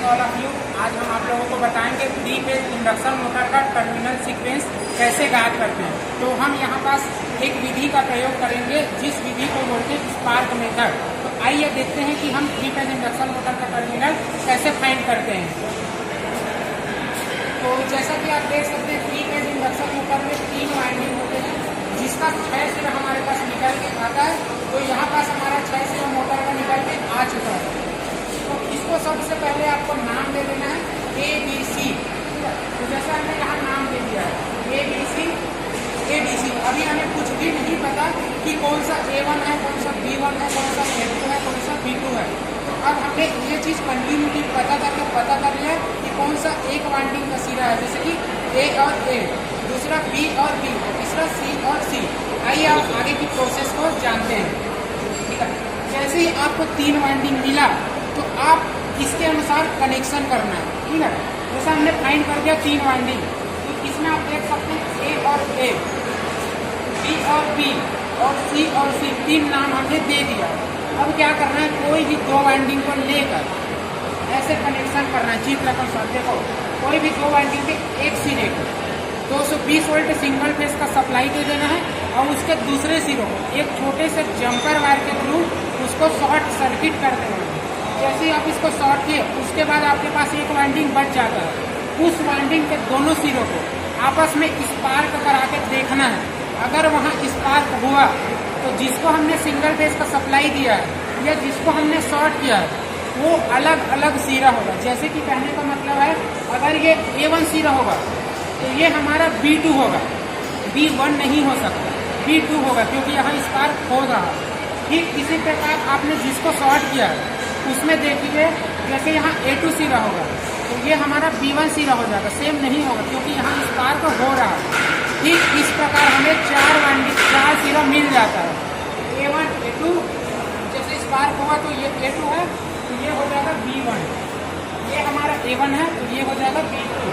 Morning all of you. आज हम आप लोगों को बताएंगे 3 फेज इंडक्शन मोटर का टर्मिनल सीक्वेंस कैसे गायब करते हैं। तो हम यहाँ पास एक विधि का प्रयोग करेंगे जिस विधि को बोलते हैं स्पार्क मेथड। तो आइए देखते हैं कि हम 3 फेज इंडक्शन मोटर का टर्मिनल कैसे फाइंड करते हैं। तो जैसा कि आप देख सकते हैं 3 फेज इंडक्शन मोटर में 3 वाइंडिंग होते हैं जिसका 6 सिरा हमारे पास निकल के आता है। तो यहाँ पास हमारा 6 सिरा मोटर का निकल के आ चुका है। तो इसको सबसे पहले आपको नाम दे देना है ABC। तो जैसा हमने यहाँ नाम दे दिया है ABC। अभी हमें कुछ भी नहीं पता कि कौन सा A1 है, कौन सा B1 है, कौन सा A2 है, कौन सा B2 है। तो अब हमने ये चीज़ कंटिन्यूटी पता कर लिया कि कौन सा एक वाइंडिंग का सिरा है, जैसे कि A और A, दूसरा B और B, तीसरा C और C। आइए आप आगे की प्रोसेस को जानते हैं। ठीक है, जैसे ही आपको 3 वाइंडिंग मिला तो आप इसके अनुसार कनेक्शन करना है। ठीक है, जैसा हमने फाइंड कर दिया 3 वाइंडिंग, तो इसमें आप देख सकते हैं A और A, B और B और C और C, 3 नाम हमने दे दिया। अब क्या करना है, कोई भी 2 वाइंडिंग को लेकर ऐसे कनेक्शन करना है। चित्र का साथ देखो, कोई भी 2 वाइंडिंग के एक सिरे को 220 वोल्ट सिंगल फेस का सप्लाई दे देना है और उसके दूसरे सिरों को एक छोटे से जंपर वायर के थ्रू उसको शॉर्ट सर्किट कर देना है। जैसे ही आप इसको शॉर्ट किए उसके बाद आपके पास एक वाइंडिंग बच जाता है। उस वाइंडिंग के दोनों सिरों को आपस में स्पार्क करा के देखना है। अगर वहाँ स्पार्क हुआ तो जिसको हमने सिंगल फेस का सप्लाई दिया है या जिसको हमने शॉर्ट किया है वो अलग अलग सिरा होगा। जैसे कि कहने का मतलब है, अगर ये A1 सिरा होगा तो ये हमारा B2 होगा, B1 नहीं हो सकता, B2 होगा क्योंकि यहाँ स्पार्क हो रहा है। ठीक इसी प्रकार आपने जिसको शॉर्ट किया है उसमें देखिए, जैसे यहाँ A2 सिरा होगा तो ये हमारा B1 सिरा हो जाएगा, सेम नहीं होगा क्योंकि यहाँ स्पार्क हो रहा है। ठीक इस प्रकार हमें 4 सिरा मिल जाता है। A1 A2, जैसे स्पार्क होगा तो ये A2 है तो ये हो जाएगा B1, ये हमारा A1 है तो ये हो जाएगा B2।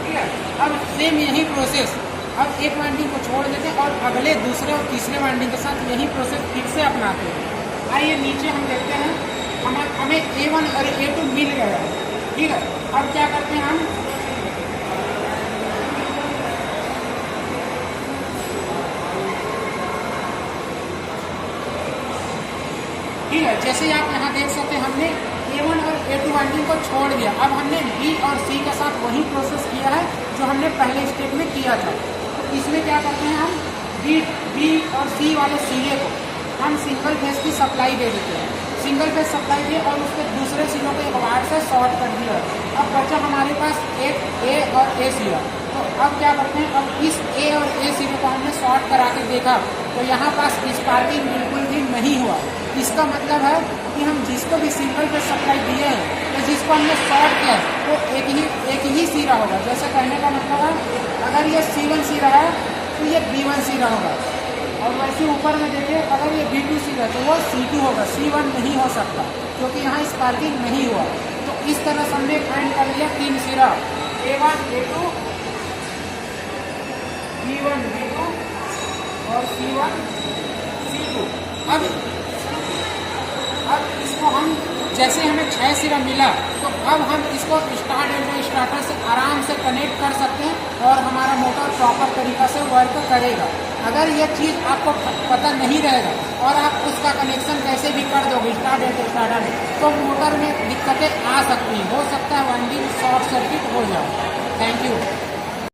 ठीक है, अब सेम यही प्रोसेस, अब एक वाइंडिंग को छोड़ देते हैं और अगले दूसरे और तीसरे वाइंडिंग के साथ यही प्रोसेस फिर से अपनाते हैं। आइए नीचे हम देखते हैं, हमें A1 और A2 मिल गया है। ठीक है, अब क्या करते हैं हम, ठीक है, जैसे आप यहाँ देख सकते हैं हमने A1 और A2 वाइंडिंग को छोड़ दिया। अब हमने B और C के साथ वही प्रोसेस किया है जो हमने पहले स्टेप में किया था। तो इसमें क्या करते हैं, हम B और C वाले सिरे को हम सिंगल फेस की सप्लाई दे देते हैं। सिंगल फेस सप्लाई दिए और उसके दूसरे सिरों को एक वायर से शॉर्ट कर दिया। अब बचा हमारे पास एक A और A सिरा। तो अब क्या करते हैं, अब इस A और A सिरे को हमने शॉर्ट करा के देखा तो यहाँ पास स्पार्किंग बिल्कुल भी नहीं हुआ। इसका मतलब है कि हम जिसको भी सिंगल फेस सप्लाई दिए हैं तो जिसको हमने शॉर्ट किया है वो एक ही सिरा होगा। जैसे कहने का मतलब है, अगर ये C1 सिरा है तो ये B1 सिरा होगा, और वैसे ऊपर में देखिए अगर ये B2 सिरा तो वो C2 होगा, C1 नहीं हो सकता क्योंकि यहाँ स्पार्किंग नहीं हुआ। तो इस तरह से हमने फाइंड कर लिया 3 सिरा, A1 A2, B1 B2 और C1 C2। अब इसको हम, जैसे हमें 6 सिरा मिला तो अब हम इसको स्टार्टर से आराम से कनेक्ट कर सकते हैं और हमारा मोटर प्रॉपर तरीक़ा से वर्क करेगा। अगर ये चीज़ आपको पता नहीं रहेगा और आप उसका कनेक्शन कैसे भी कर दोगे स्टार्टर में तो मोटर में दिक्कतें आ सकती हैं, हो सकता है वाइंडिंग शॉर्ट सर्किट हो जाए। Thank you.